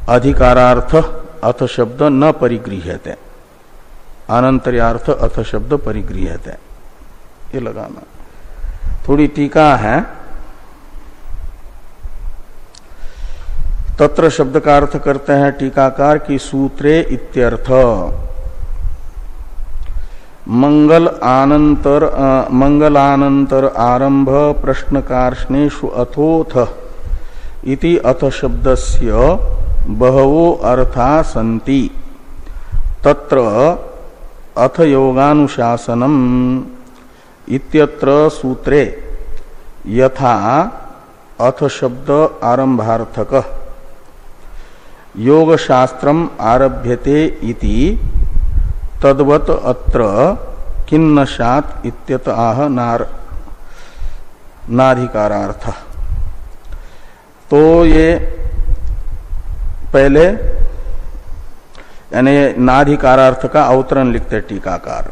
अधिकारार्थ अथ शब्द न परिगृह्यते, अनंतर्यार्थ अथ शब्द परिगृह्यते, ये लगाना। थोड़ी टीका है, तत्र शब्द का अर्थ करते हैं टीकाकार की सूत्रे इत्यर्थ मंगलानंतर आरंभ प्रश्नकार्ष्णेषु अथोथ इति अथ शब्दस्य बहवो अर्था सन्ति, तत्र अथ योगानुशासनम इत्यत्र सूत्रे यथा अथ शब्द आरंभार्थक योग शास्त्रम आरभ्यते इति तद्वत अत्र किन्न शात इत्यत आह नाधिकारार्थ। तो ये पहले यानी नाधिकारार्थ का अवतरण लिखते टीकाकार।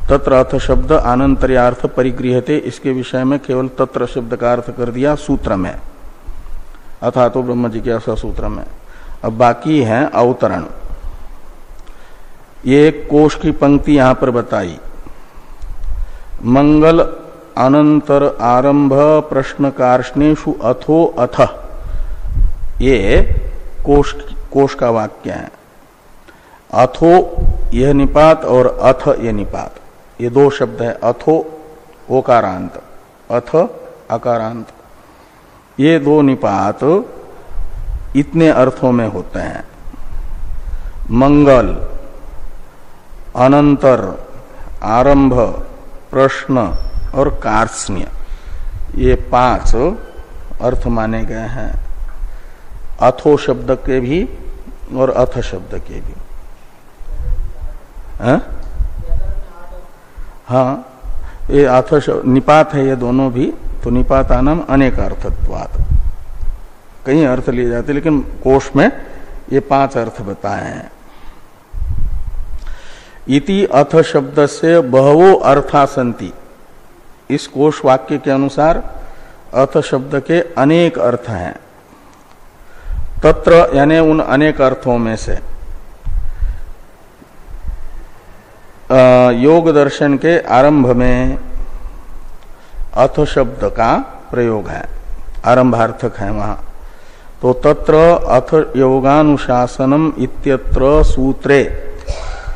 तत्र अर्थ शब्द अनंतर्यार्थ परिगृह्यते, इसके विषय में केवल तत्र शब्द का अर्थ कर दिया सूत्र में, अथा तो ब्रह्म जिज्ञासा सूत्र में। अब बाकी है अवतरण। ये कोश की पंक्ति यहां पर बताई, मंगल अनंतर आरंभ प्रश्नकार्ष्णेषु अथो अथ, ये कोश का वाक्य है। अथो यह निपात और अथ ये निपात, ये दो शब्द है। अथो ओकारांत, अथ अकारांत, ये दो निपात इतने अर्थों में होते हैं। मंगल, अनंतर, आरंभ, प्रश्न और कार्ष्ण्य, ये 5 अर्थ माने गए हैं, अथो शब्द के भी और अथ शब्द के भी। हाँ, ये अथ निपात है, ये दोनों भी। तो निपातानाम अनेक अर्थत्वात्, कई अर्थ लिए जाते, लेकिन कोश में ये 5 अर्थ बताए हैं। इति अथ शब्द से बहवो अर्था सन्ति, इस कोश वाक्य के अनुसार अथ शब्द के अनेक अर्थ हैं। तत्र यानी उन अनेक अर्थों में से योग दर्शन के आरंभ में अथ शब्द का प्रयोग है, आरंभार्थक है वहां। तो तत्र अथ योगानुशासनम इत्यत्र सूत्रे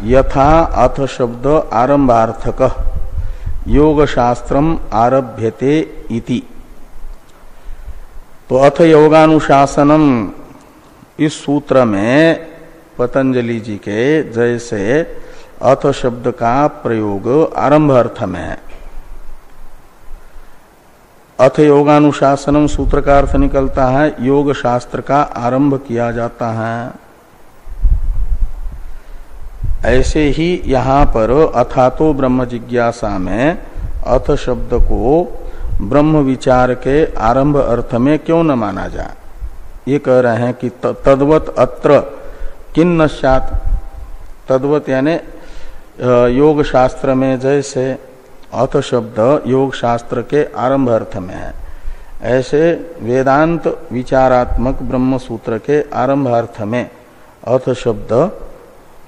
यथा अथ शब्द आरंभार्थक योग शास्त्रम आरभ्यते इति। तो अथ योगानुशासनम इस सूत्र में पतंजलि जी के जैसे अथ शब्द का प्रयोग आरंभ अर्थ में है। अथ योगानुशासनम सूत्र का अर्थ निकलता है योग शास्त्र का आरंभ किया जाता है। ऐसे ही यहां पर अथातो ब्रह्म जिज्ञासा में अथ शब्द को ब्रह्म विचार के आरंभ अर्थ में क्यों न माना जाए। ये कह रहे हैं कि तद्वत अत्र किन्न स्यात्, तद्वत यानी योग शास्त्र में जैसे अथ शब्द योग शास्त्र के आरंभ अर्थ में है, ऐसे वेदांत विचारात्मक ब्रह्म सूत्र के आरंभार्थ में अथ शब्द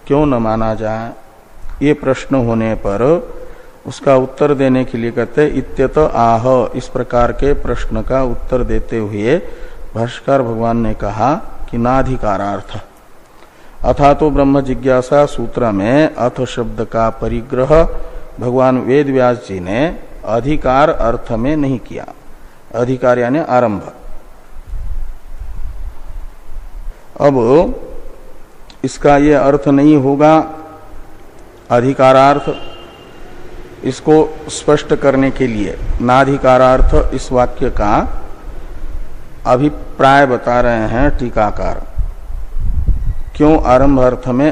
क्यों न माना जाए, ये प्रश्न होने पर उसका उत्तर देने के लिए कहते इत्यत आह, इस प्रकार के प्रश्न का उत्तर देते हुए भाष्यकार भगवान ने कहा कि नाधिकारार्थ, अथा तो ब्रह्म जिज्ञासा सूत्र में अथ शब्द का परिग्रह भगवान वेद व्यास जी ने अधिकार अर्थ में नहीं किया। अधिकार यानी आरंभ। अब इसका ये अर्थ नहीं होगा अधिकारार्थ, इसको स्पष्ट करने के लिए नाधिकारार्थ इस वाक्य का अभिप्राय बता रहे हैं टीकाकार। क्यों आरंभ अर्थ में